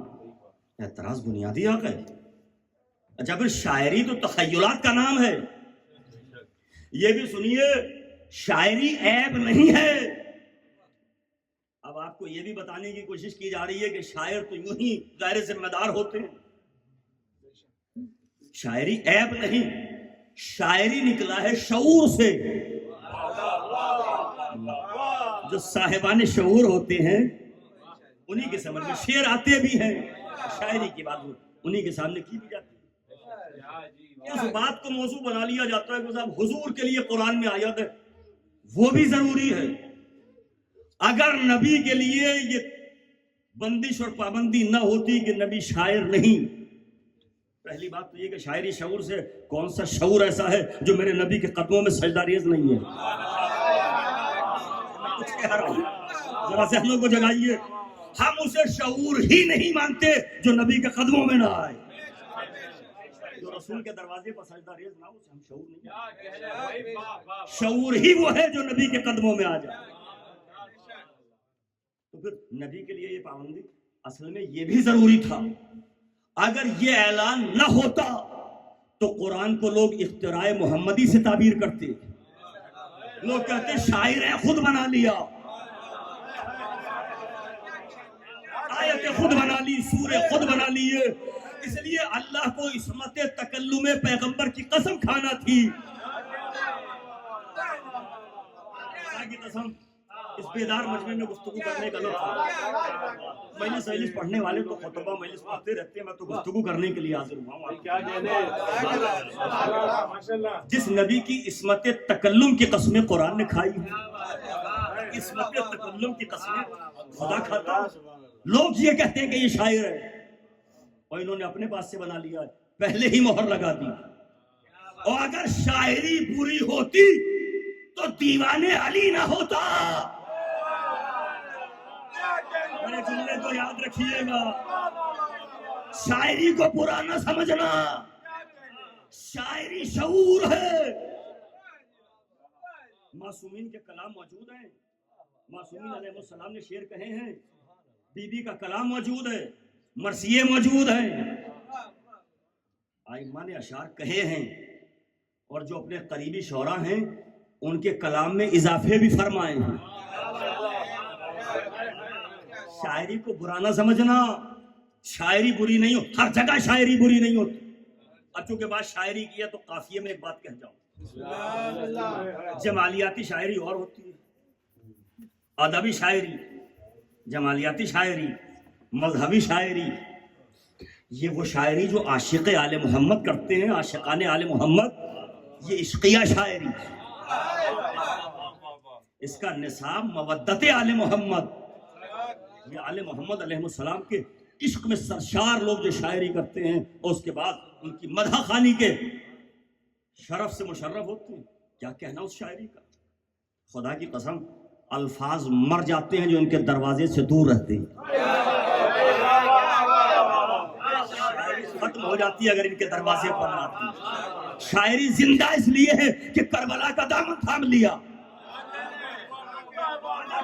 اعتراض بنیادی حق ہے. اچھا پھر شاعری تو تخیلات کا نام ہے. یہ بھی سنیے شاعری عیب نہیں ہے. اب آپ کو یہ بھی بتانے کی کوشش کی جا رہی ہے کہ شاعر تو یوں ہی غیر ذمہ دار ہوتے ہیں. شاعری عیب نہیں، شاعری نکلا ہے شعور سے. جو صاحبان شعور ہوتے ہیں انہی کے سمجھ میں شعر آتے بھی ہیں. شاعری کی بات انہی کے سامنے کی بھی جاتی ہے. اس بات کو موضوع بنا لیا جاتا ہے کہ صاحب حضور کے لیے قرآن میں آیت ہے، وہ بھی ضروری ہے. اگر نبی کے لیے یہ بندش اور پابندی نہ ہوتی کہ نبی شاعر نہیں. پہلی بات تو یہ کہ شاعری شعور سے کون سا شعور ایسا ہے جو میرے نبی کے قدموں میں سجدہ ریز نہیں ہے. کچھ کہہ رہا ہوں، ذرا ذہنوں کو جگائیے. ہم اسے شعور ہی نہیں مانتے جو نبی کے قدموں میں نہ آئے. جو رسول کے دروازے پر سجدہ ریز نہ ہو اسے ہم شعور نہیں. شعور ہی وہ ہے جو نبی کے قدموں میں آ جائے. تو پھر نبی کے لیے یہ پابندی اصل میں یہ بھی ضروری تھا. اگر یہ اعلان نہ ہوتا تو قرآن کو لوگ اختراع محمدی سے تعبیر کرتے. لوگ کہتے شاعر ہے خود بنا لیا، آیت خود بنا لی، سورہ خود بنا لیے. اس لیے اللہ کو عصمت تکلم پیغمبر کی قسم کھانا تھی. اللہ کی قسم اس بیدار مجمع میں گفتگو کرنے کا لطف مجلس پڑھنے والے تو خطبہ مجلس پڑھتے رہتے ہیں، میں تو گفتگو کرنے کے لیے حاضر ہوا ہوں۔ جس نبی کی عصمت تکلم کی قسمیں قرآن نے کھائی ہیں، عصمت تکلم کی قسمیں خدا کھاتا ہے۔ لوگ یہ کہتے ہیں کہ یہ شاعر ہے، اور انہوں نے اپنے پاس سے بنا لیا ہے، پہلے ہی مہر لگا دی۔ اور اگر شاعری بری ہوتی تو دیوانے علی نہ ہوتا۔ میرے جملے کو یاد رکھیے گا، شاعری کو برا نہ سمجھنا، شاعری شعور ہے۔ معصومین کے کلام موجود ہیں، معصومین علیہ السلام نے شعر کہے ہیں، بی بی کا کلام موجود ہے، مرثیے موجود ہیں، ائمہ نے اشعار کہے ہیں، اور جو اپنے قریبی شعراء ہیں ان کے کلام میں اضافے بھی فرمائے ہیں۔ شاعری کو برا نہ سمجھنا، شاعری بری نہیں ہو، ہر جگہ شاعری بری نہیں ہوتی۔ اب چونکہ بات شاعری کی ہے تو قافیے میں ایک بات کہہ جاؤں، جمالیاتی شاعری اور ہوتی ہے، ادبی شاعری، جمالیاتی شاعری، مذہبی شاعری، یہ وہ شاعری جو عاشق آل محمد کرتے ہیں، عاشقان آل محمد، یہ عشقیہ شاعری، اس کا نصاب مودت آل محمد، یہ آل محمد علیہ السلام کے عشق میں سرشار لوگ جو شاعری کرتے ہیں اور اس کے بعد ان کی مدح خوانی کے شرف سے مشرف ہوتے ہیں، کیا کہنا اس شاعری کا۔ خدا کی قسم الفاظ مر جاتے ہیں جو ان کے دروازے سے دور رہتے ہیں، شاعری ختم ہو جاتی ہے اگر ان کے دروازے پر نہ آتی۔ شاعری زندہ اس لیے ہے کہ کربلا کا دامن تھام لیا،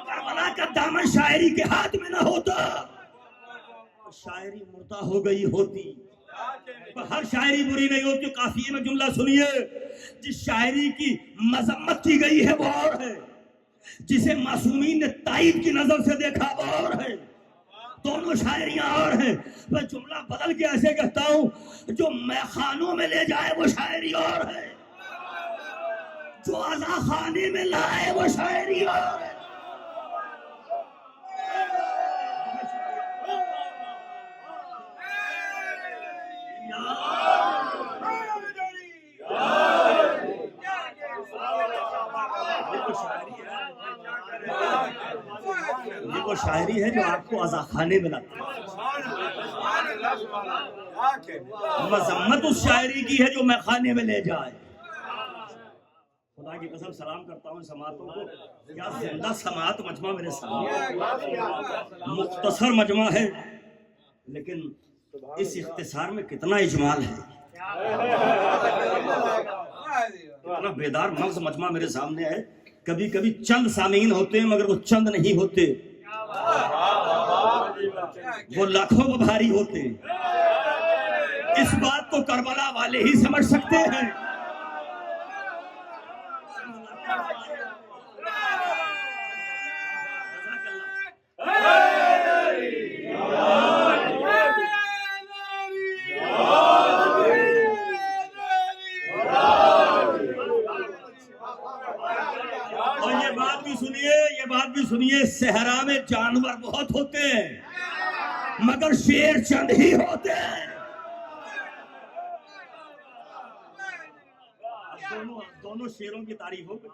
کربلا کا دامن شاعری کے ہاتھ میں نہ ہوتا شاعری مردہ ہو گئی ہوتی۔ ہر شاعری بری نہیں ہوتی، قافیے میں جملہ سنیے، جس شاعری کی مذمت کی گئی ہے وہ اور ہے، جسے معصومین نے تائید کی نظر سے دیکھا وہ اور ہے، دونوں شاعریاں اور ہیں۔ میں جملہ بدل کے ایسے کہتا ہوں، جو میخانوں میں لے جائے وہ شاعری اور ہے، جو عزا خانے میں لائے وہ شاعری اور ہے۔ یہ وہ شاعری ہے جو آپ کو عزا خانے میں لاتی ہے، مذمت اس شاعری کی ہے جو میں خانے میں لے جائے۔ خدا کی قسم سلام کرتا ہوں سماعتوں کو، کیا زندہ سماعت مجمع میرے سامنے، مختصر مجمع ہے لیکن اس اختصار میں کتنا اجمال ہے، کتنا بیدار مغز مجمع میرے سامنے ہے۔ کبھی کبھی چند سامعین ہوتے ہیں مگر وہ چند نہیں ہوتے، وہ لاکھوں کو بھاری ہوتے ہیں۔ اس بات کو کربلا والے ہی سمجھ سکتے ہیں۔ یہ بات بھی سنیے، صحرا میں جانور بہت ہوتے ہیں مگر شیر چند ہی ہوتے ہیں۔ دونوں شیروں کی تعریف ہو گئی،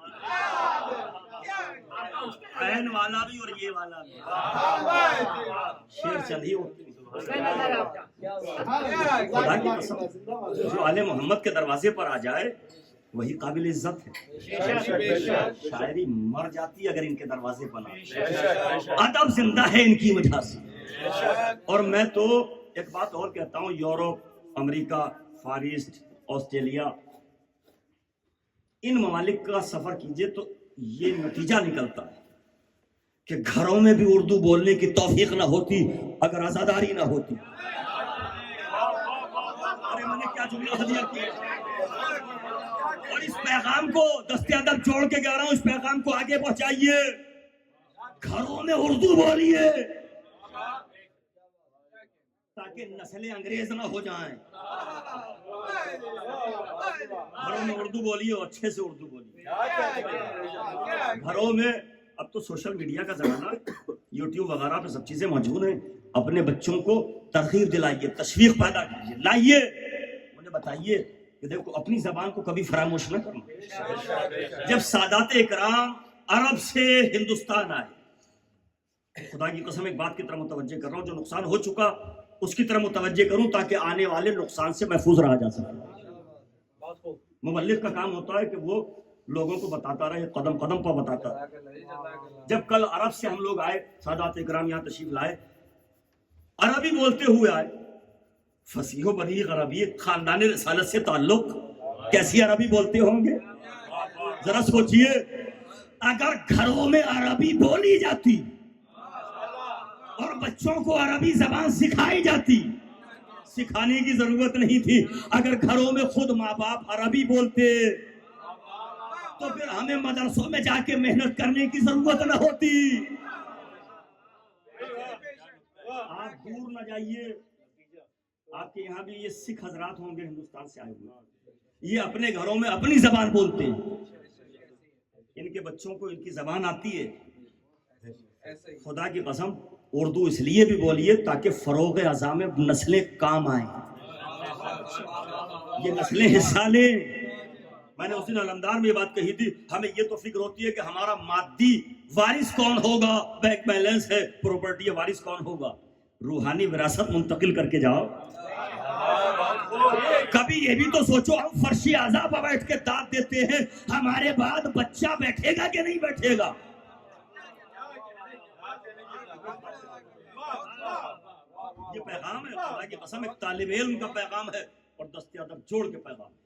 عین والا بھی اور یہ والا بھی، شیر چند ہی ہوتے ہیں۔ خدا کی قسم جو آل محمد کے دروازے پر آ جائے وہی قابل عزت ہے۔ شاعری مر جاتی اگر ان کے دروازے پر آ، ادب زندہ ہے ان کی وجہ سے۔ اور میں تو ایک بات اور کہتا ہوں، یورپ، امریکہ، فار ایسٹ، آسٹریلیا، ان ممالک کا سفر کیجئے تو یہ نتیجہ نکلتا ہے کہ گھروں میں بھی اردو بولنے کی توفیق نہ ہوتی اگر آزاداری نہ ہوتی۔ ارے میں نے کیا جملہ ہدیہ کیا، اور اس پیغام کو دست ادب جوڑ کے کہہ رہا ہوں، اس پیغام کو آگے پہنچائیے، گھروں میں اردو بولیے تاکہ نسلیں انگریز نہ ہو جائیں۔ گھروں میں اردو بولیے اور اچھے سے اردو بولیے۔ گھروں میں اب تو سوشل میڈیا کا زمانہ، یوٹیوب وغیرہ پہ سب چیزیں موجود ہیں. اپنے بچوں کو ترغیب دلائیے، تشویق پیدا کیجیے، لائیے، انہیں بتائیے کہ دیکھو اپنی زبان کو کبھی فراموش نہ کرنا. جب سادات اکرام عرب سے ہندوستان آئے، خدا کی قسم ایک بات کی طرف متوجہ کر رہا ہوں، جو نقصان ہو چکا اس کی طرف متوجہ کروں تاکہ آنے والے نقصان سے محفوظ رہا جا سکے. مبلغ کا کام ہوتا ہے کہ وہ لوگوں کو بتاتا رہے، قدم قدم پر بتاتا رہے. جب کل عرب سے ہم لوگ آئے، سادات اکرام یہاں تشریف لائے، عربی بولتے ہوئے آئے، فصیح و بلیغ عربی، خاندان رسالت سے تعلق، کیسی عربی بولتے ہوں گے؟ ذرا سوچئے، اگر گھروں میں عربی بولی جاتی اور بچوں کو عربی زبان سکھائی جاتی، سکھانے کی ضرورت نہیں تھی. اگر گھروں میں خود ماں باپ عربی بولتے تو پھر ہمیں مدرسوں میں جا کے محنت کرنے کی ضرورت نہ ہوتی. آپ دور نہ جائیے، آپ کے یہاں بھی یہ سکھ حضرات ہوں گے ہندوستان سے آئے ہوئے، یہ اپنے گھروں میں اپنی زبان بولتے ہیں، ان کے بچوں کو ان کی زبان آتی ہے. خدا کی قسم اردو اس لیے بھی بولیے تاکہ فروغ اعضاء میں نسلیں کام آئیں، یہ نسلیں حصہ لیں. میں نے اس دن علمدار میں یہ بات کہی تھی، ہمیں یہ تو فکر ہوتی ہے کہ ہمارا مادی وارث کون ہوگا، بینک بیلنس ہے، پراپرٹی ہے، وارث کون ہوگا. روحانی وراثت منتقل کر کے جاؤ. کبھی یہ بھی تو سوچو، ہم فرشی اعضاء پر بیٹھ کے داد دیتے ہیں، ہمارے بعد بچہ بیٹھے گا کہ نہیں بیٹھے گا؟ یہ پیغام ہے خدا کی قسم، ایک طالب علم کا پیغام ہے اور دست ادب جوڑ کے پیغام ہے.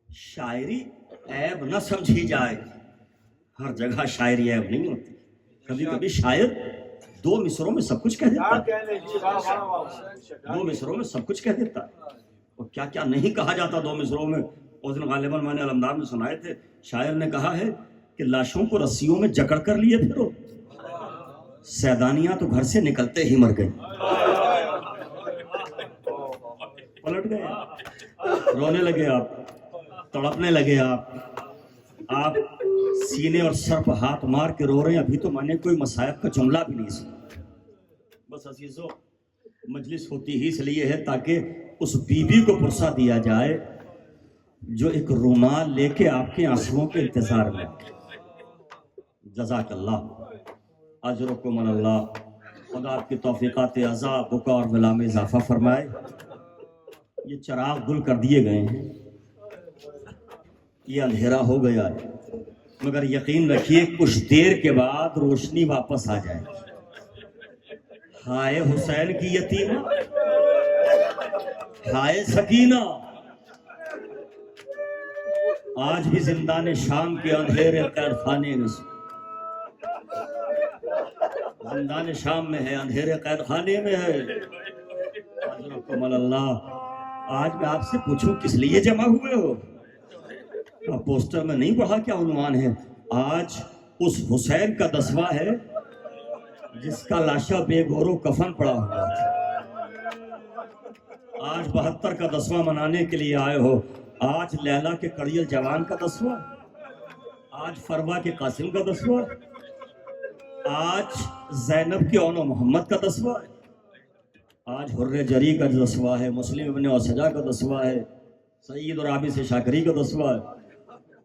شاعری عیب نہ سمجھی جائے، ہر جگہ شاعری عیب نہیں ہوتی. کبھی کبھی شاعر دو مصروں میں سب کچھ کہہ دیتا ہے، دو مصروں میں سب کچھ کہہ دیتا ہے، اور کیا کیا نہیں کہا جاتا دو مصروں میں. اس دن غالباً میں نے علمدار میں سنائے تھے، شاعر نے کہا ہے کہ لاشوں کو رسیوں میں جکڑ کر لیے پھرو، سیدانیاں تو گھر سے نکلتے ہی مر گئی. پلٹ گئے، رونے لگے آپ، تڑپنے لگے آپ سینے اور سر پر ہاتھ مار کے رو رہے ہیں. ابھی تو میں نے کوئی مصائب کا جملہ بھی نہیں سنا. بس عزیزو، مجلس ہوتی ہی اس لیے ہے تاکہ اس بیوی کو پرسا دیا جائے جو ایک رومال لے کے آپ کے آنسوؤں کے انتظار میں. جزاک اللہ، اجرکم اللہ. خدا آپ کی توفیقات اعضاء بقا اور ولا میں اضافہ فرمائے. یہ چراغ گل کر دیے گئے ہیں، یہ اندھیرا ہو گیا ہے، مگر یقین رکھیے کچھ دیر کے بعد روشنی واپس آ جائے گی. ہائے حسین کی یتیمہ، ہائے سکینہ، آج بھی زندان شام کے اندھیرے قید خانے میں، زندان شام میں ہے، اندھیرے قید خانے میں ہے. اجرکم اللہ. آج میں آپ سے پوچھوں کس لیے جمع ہوئے ہو؟ پوسٹر میں نہیں پڑھا کیا عنوان ہے؟ آج اس حسین کا دسواں ہے جس کا لاشا بے گور و کفن پڑا ہوا ہے. آج 72 کا دسواں منانے کے لیے آئے ہو. آج لیلا کے کڑیل جوان کا دسواں، آج فروا کے قاسم کا دسواں، آج زینب کے اون و محمد کا دسواں ہے، آج حر جری کا دسواں ہے، مسلم ابن اوسجا کا دسواں ہے، سعید اور عابد سے شاکری کا دسواں ہے،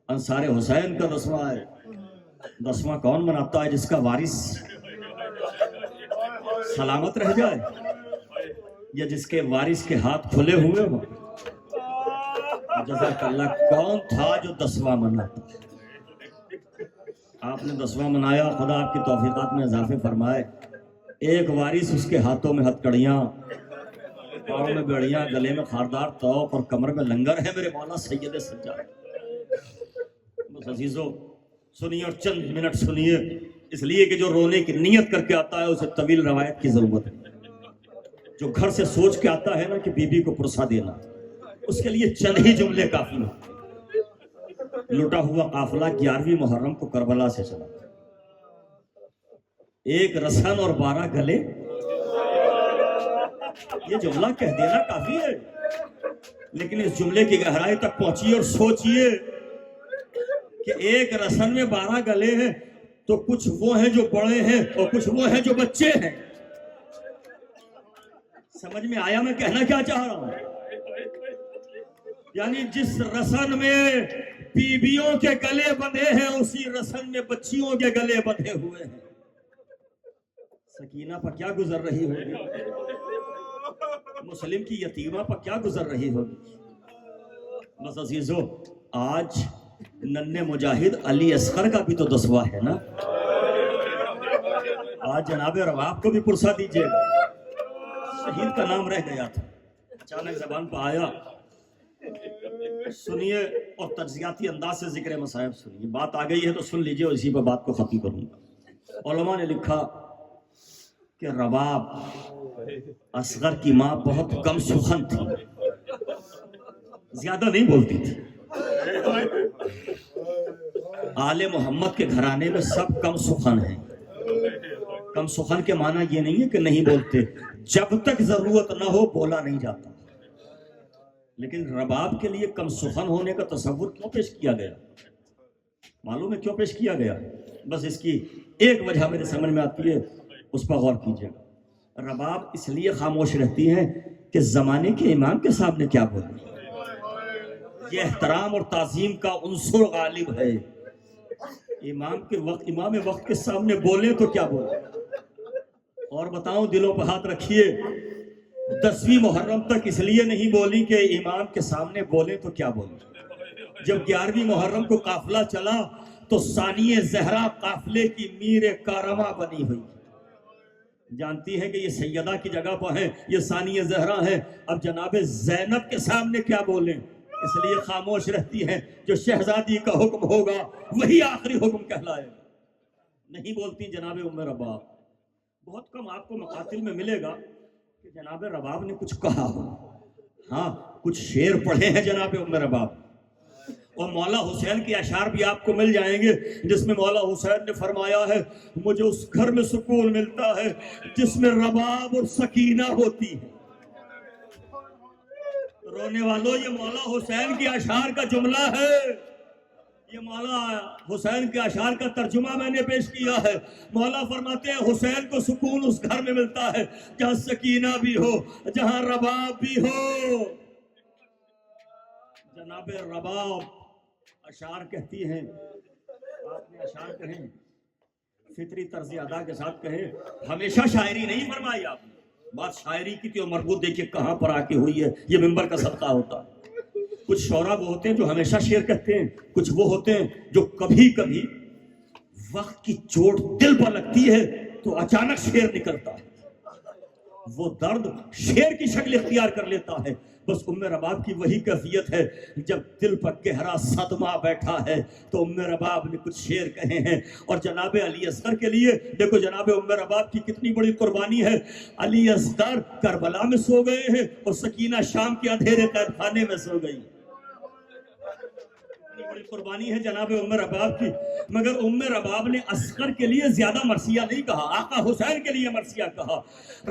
انصار حسین کا دسواں ہے. دسواں کون مناتا ہے؟ جس کا وارث سلامت رہ جائے یا جس کے وارث کے ہاتھ کھلے ہوئے ہوں. جزاک اللہ. کون تھا جو دسواں مناتا؟ آپ نے دسواں منایا، خدا آپ کی توفیقات میں اضافے فرمائے. ایک وارث، اس کے ہاتھوں میں ہتھ کڑیاں، پاؤں میں بیڑیاں، گلے میں خاردار توق اور کمر میں لنگر ہے میرے مولا سید سجاد. بس عزیزو سنیے اور چند منٹ سنیے، اس لیے کہ جو رونے کی نیت کر کے آتا ہے اسے طویل روایت کی ضرورت ہے. جو گھر سے سوچ کے آتا ہے نا کہ بیوی کو پرسا دینا، اس کے لیے چند ہی جملے کافی ہیں. لٹا ہوا قافلہ 11ویں محرم کو کربلا سے چلا، ایک رسن اور 12 گلے. یہ جملہ کہہ دینا کافی ہے، لیکن اس جملے کی گہرائی تک پہنچیے اور سوچئے کہ ایک رسن میں 12 گلے ہیں. تو کچھ وہ ہیں جو بڑے ہیں اور کچھ وہ ہیں جو بچے ہیں. سمجھ میں آیا میں کہنا کیا چاہ رہا ہوں؟ یعنی جس رسن میں بیویوں کے گلے بندھے ہیں اسی رسن میں بچیوں کے گلے بندھے ہوئے ہیں. سکینہ پر کیا گزر رہی ہوگی؟ مسلم کی یتیمہ پر کیا گزر رہی ہوگی؟ بس عزیزو، آج ننھے مجاہد علی اصغر کا بھی تو دسواں ہے نا. آج جناب رباب کو بھی پرسا دیجیے گا. شہید کا نام رہ گیا تھا، اچانک زبان پہ آیا. سنیے اور تجزیاتی انداز سے ذکر مصائب سنیے. بات آ گئی ہے تو سن لیجیے اور اسی پر بات کو ختم کروں گا. علماء نے لکھا کہ رباب اصغر کی ماں بہت کم سخن تھی، زیادہ نہیں بولتی تھی. آل محمد کے گھرانے میں سب کم سخن ہیں. کم سخن کے معنی یہ نہیں ہے کہ نہیں بولتے، جب تک ضرورت نہ ہو بولا نہیں جاتا. لیکن رباب کے لیے کم سخن ہونے کا تصور کیوں پیش کیا گیا؟ معلوم ہے کیوں پیش کیا گیا؟ بس اس کی ایک وجہ میرے سمجھ میں آتی ہے، اس پر غور کیجیے گا. رباب اس لیے خاموش رہتی ہیں کہ زمانے کے امام کے سامنے کیا بولیں. یہ احترام اور تعظیم کا عنصر غالب ہے. امام وقت کے سامنے بولیں تو کیا بولیں. اور بتاؤں، دلوں پہ ہاتھ رکھیے، 10ویں محرم تک اس لیے نہیں بولی کہ امام کے سامنے بولیں تو کیا بولیں. جب 11ویں محرم کو قافلہ چلا تو ثانیہ زہرا قافلے کی میر کارواں بنی ہوئی. جانتی ہیں کہ یہ سیدہ کی جگہ پر ہے، یہ ثانیہ زہرا ہے. اب جناب زینب کے سامنے کیا بولیں؟ اس لیے خاموش رہتی ہیں. جو شہزادی کا حکم ہوگا وہی آخری حکم کہلائے. نہیں بولتی جناب ام رباب. بہت کم آپ کو مقاتل میں ملے گا کہ جناب رباب نے کچھ کہا ہو. ہاں، کچھ شعر پڑھے ہیں جناب ام رباب، اور مولا حسین کے اشعار بھی آپ کو مل جائیں گے جس میں مولا حسین نے فرمایا ہے مجھے اس گھر میں سکون ملتا ہے جس میں رباب اور سکینہ ہوتی ہے. رونے والوں، یہ مولا حسین کے اشعار کا جملہ ہے. یہ مولا حسین کے اشعار کا ترجمہ میں نے پیش کیا ہے. مولا فرماتے ہیں حسین کو سکون اس گھر میں ملتا ہے جہاں سکینہ بھی ہو، جہاں رباب بھی ہو. جناب رباب اشعار کہتی ہیں. آپ نے اشعار کہیں فطری طرز ادا کے ساتھ کہیں. ہمیشہ شاعری نہیں فرمائی آپ نے. بات شاعری کی تھی اور مربوط دیکھیے کہاں پر آ کے ہوئی ہے. یہ منبر کا صدقہ ہوتا. کچھ شعراء وہ ہوتے ہیں جو ہمیشہ شعر کہتے ہیں، کچھ وہ ہوتے ہیں جو کبھی کبھی وقت کی چوٹ دل پر لگتی ہے تو اچانک شعر نکلتا ہے. وہ درد شعر کی شکل اختیار کر لیتا ہے. بس ام رباب کی وہی کیفیت ہے. جب دل پر گہرا صدمہ بیٹھا ہے تو ام رباب نے کچھ شعر کہے ہیں. اور جناب علی اصغر کے لیے دیکھو جناب ام رباب کی کتنی بڑی قربانی ہے. علی اصغر کربلا میں سو گئے ہیں اور سکینہ شام کے اندھیرے قید خانے میں سو گئی. بڑی قربانی ہے جناب ام رباب کی. مگر ام رباب نے اصغر کے لیے زیادہ مرثیہ نہیں کہا، آقا حسین کے لیے مرثیہ کہا.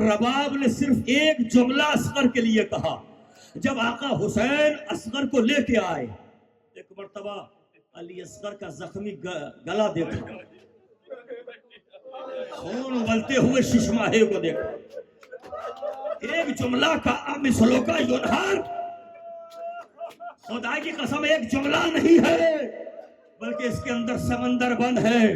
رباب نے صرف ایک جملہ اصغر کے لیے کہا. جب آقا حسین اصغر کو لے کے آئے، ایک مرتبہ علی اصغر کا زخمی گلا دیکھا، خون اگلتے ہوئے ششماہے کو دیکھا. ایک جملہ کا مثلوں کا یونہار، خدا کی قسم ایک جملہ نہیں ہے بلکہ اس کے اندر سمندر بند ہے.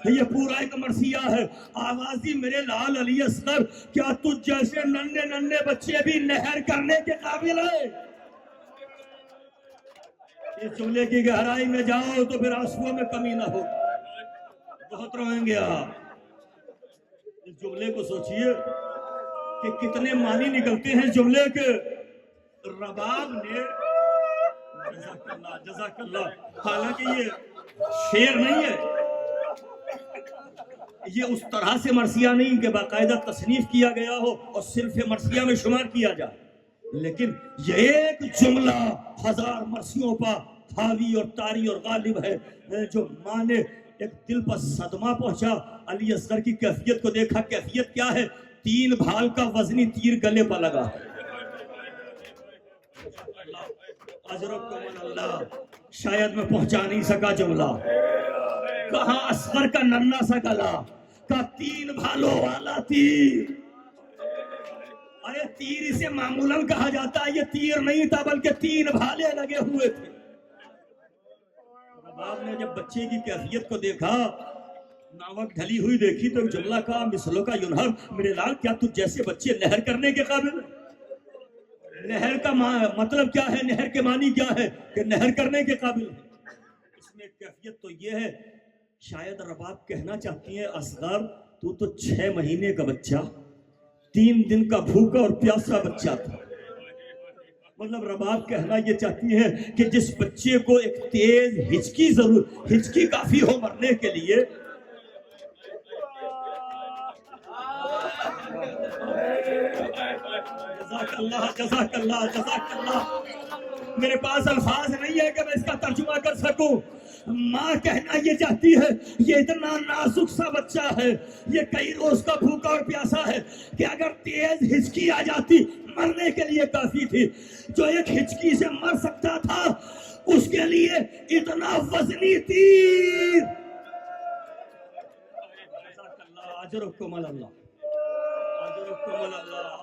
یہ پورا ایک مرثیہ ہے. آوازی میرے لال علی اصغر، کیا تجھ جیسے ننھے ننھے بچے بھی نہر کرنے کے قابل ہے؟ اس جملے کی گہرائی میں جاؤ تو پھر آنسوؤں میں کمی نہ ہو. بہت روئیں گے آپ. اس جملے کو سوچئے کہ کتنے معنی نکلتے ہیں جملے کے. رباب نے جزاک اللہ، حالانکہ یہ شعر نہیں ہے، یہ اس طرح سے مرثیہ نہیں کہ باقاعدہ تصنیف کیا گیا ہو اور صرف مرثیہ میں شمار کیا جائے، لیکن یہ ایک جملہ ہزار مرثیوں پر حاوی اور طاری اور غالب ہے. جو ماں نے ایک دل پر صدمہ پہنچا. علی اصغر کی کیفیت کو دیکھا. کیفیت کیا ہے؟ 3 بھال کا وزنی تیر گلے پر لگا. اجرکم اللہ. شاید میں پہنچا نہیں سکا جملہ. کہاں اصغر کا ننھا سا گلا کا 3 بھالوں والا تیر. ارے تیر اسے معمولاً کہا جاتا ہے, یہ تیر نہیں تھا بلکہ 3 بھالے لگے ہوئے تھے. رباب نے جب بچے کی کیفیت کو دیکھا, ناوک ڈھلی ہوئی دیکھی, تو ایک جملہ کہا, مثلوں کا ینہر, میرے لال کیا تجھ جیسے بچے نہر کرنے کے قابل ہیں؟ نہر کا مطلب کیا ہے, نہر کے معنی کیا ہے کہ نہر کرنے کے قابل ہے. اس میں ایک کیفیت تو یہ ہے, شاید رباب کہنا چاہتی ہیں اصغر تو 6 مہینے کا بچہ, 3 دن کا بھوکا اور پیاسا بچہ تھا. مطلب رباب کہنا یہ چاہتی ہے کہ جس بچے کو ایک تیز ہچکی کافی ہو مرنے کے لیے, جزاک اللہ. میرے پاس الفاظ نہیں ہے کہ میں اس کا ترجمہ کر سکوں. ماں کہنا یہ چاہتی ہے یہ اتنا نازک سا بچہ ہے, یہ کئی روز کا بھوکا اور پیاسا ہے کہ اگر تیز ہچکی آ جاتی مرنے کے لیے کافی تھی. جو ایک ہچکی سے مر سکتا تھا اس کے لیے اتنا وزنی تیر. اجرکم اللہ,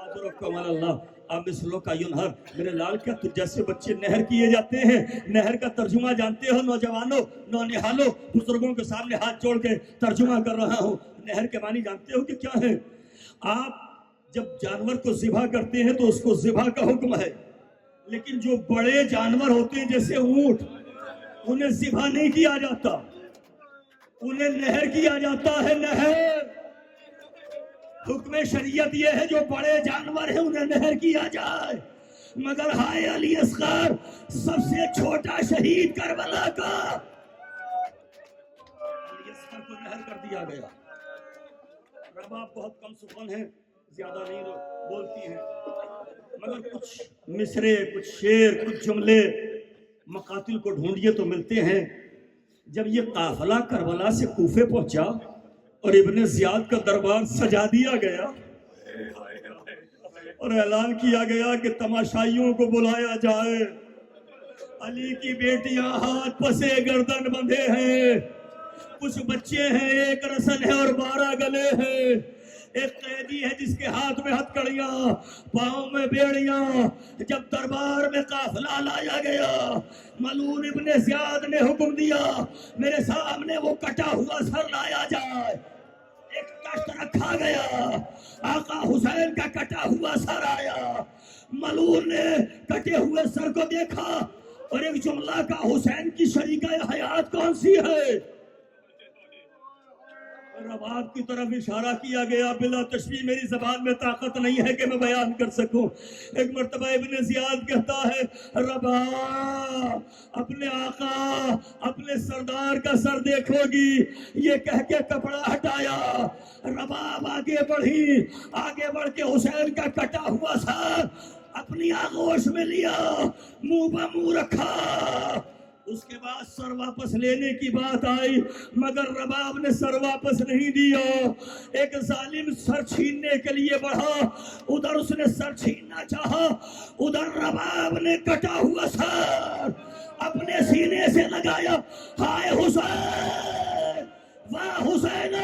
اجرکم اللہ. اب مثلوں کا ینہر, میرے لال کیا تجھ جیسے بچے نہر کیے جاتے ہیں. نہر کا ترجمہ جانتے ہو نوجوانوں, نونہالوں, بزرگوں کے سامنے ہاتھ جوڑ کے ترجمہ کر رہا ہوں. نہر کے معنی جانتے ہو کہ کیا ہے؟ آپ جب جانور کو ذبح کرتے ہیں تو اس کو ذبح کا حکم ہے, لیکن جو بڑے جانور ہوتے ہیں جیسے اونٹ, انہیں ذبح نہیں کیا جاتا, انہیں نہر کیا جاتا ہے. نہر حکم شریعت یہ ہے جو بڑے جانور ہیں انہیں نہر کیا جائے. مگر ہائے علی اصغر, سب سے چھوٹا شہید کربلا کا, علی اصغر کو نہر کر دیا گیا. رباب بہت کم سخن ہیں, زیادہ نہیں بولتی ہیں, مگر کچھ مصرے, کچھ شعر, کچھ جملے مقاتل کو ڈھونڈیے تو ملتے ہیں. جب یہ قافلہ کربلا سے کوفے پہنچا اور ابن زیاد کا دربار سجا دیا گیا اور اعلان کیا گیا کہ تماشائیوں کو بلایا جائے. علی کی بیٹیاں ہاتھ پسے گردن بندھے ہیں, کچھ بچے ہیں, 1 رسن ہے اور 12 گلے ہیں, ایک قیدی ہے جس کے ہاتھ میں ہتھکڑیاں, پاؤں میں بیڑیاں. جب دربار میں قافلہ لایا گیا, ملعون ابن زیاد نے حکم دیا میرے سامنے وہ کٹا ہوا سر لایا جائے. ایک کشت رکھا گیا, آقا حسین کا کٹا ہوا سر آیا. ملعون نے کٹے ہوئے سر کو دیکھا اور ایک جملہ کا, حسین کی شریکہ حیات کون سی ہے؟ رباب کی طرف اشارہ کیا گیا. بلا تشبیہ میری زبان میں طاقت نہیں ہے کہ میں بیان کر سکوں. ایک مرتبہ ابن زیاد کہتا ہے, رباب اپنے آقا, اپنے سردار کا سر دیکھو گی. یہ کہہ کے کپڑا ہٹایا. رباب آگے بڑھی, آگے بڑھ کے حسین کا کٹا ہوا سر اپنی آغوش میں لیا, منہ پہ منہ رکھا. اس کے بعد سر واپس لینے کی بات آئی, مگر رباب نے سر واپس نہیں دیا. ایک ظالم سر چھیننے کے لیے بڑھا, ادھر اس نے سر چھیننا چاہا, ادھر رباب نے کٹا ہوا سر اپنے سینے سے لگایا. ہائے حسین, واہ حسین.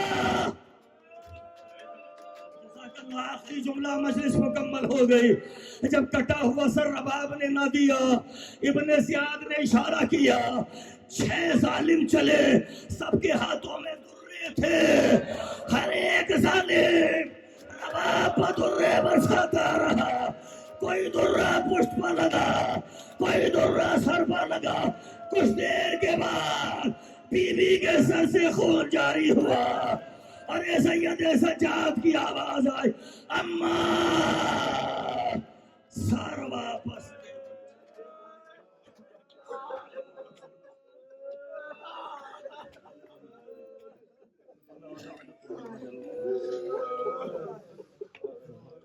آخری جملہ مجلس مکمل ہو گئی. جب کٹا ہوا سر رباب نے نہ دیا, ابن زیاد نے اشارہ کیا. 6 ظالم چلے, سب کے ہاتھوں میں درے تھے. ہر ایک ظالم رباب پر درے برساتا رہا. کوئی درہ پشت پر لگا, کوئی درہ سر پر لگا. کچھ دیر کے بعد بیوی کے سر سے خون جاری ہوا اور سید سجاد کی آواز آئی, اماں سر واپس دے.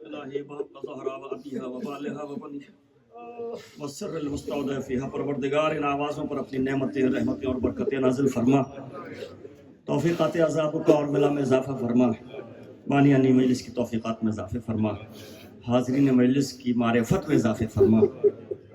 الہی بحق زہرا و ابیہا و بالہا و بنیہا والسر المستودع فیہا. پروردگار ان آوازوں پر اپنی نعمتیں, رحمتیں اور برکتیں نازل فرما. توفیقات عذاب کا اور ملا میں اضافہ فرما. بانیان مجلس کی توفیقات میں اضافہ فرما. حاضرین مجلس کی معرفت میں اضافہ فرما.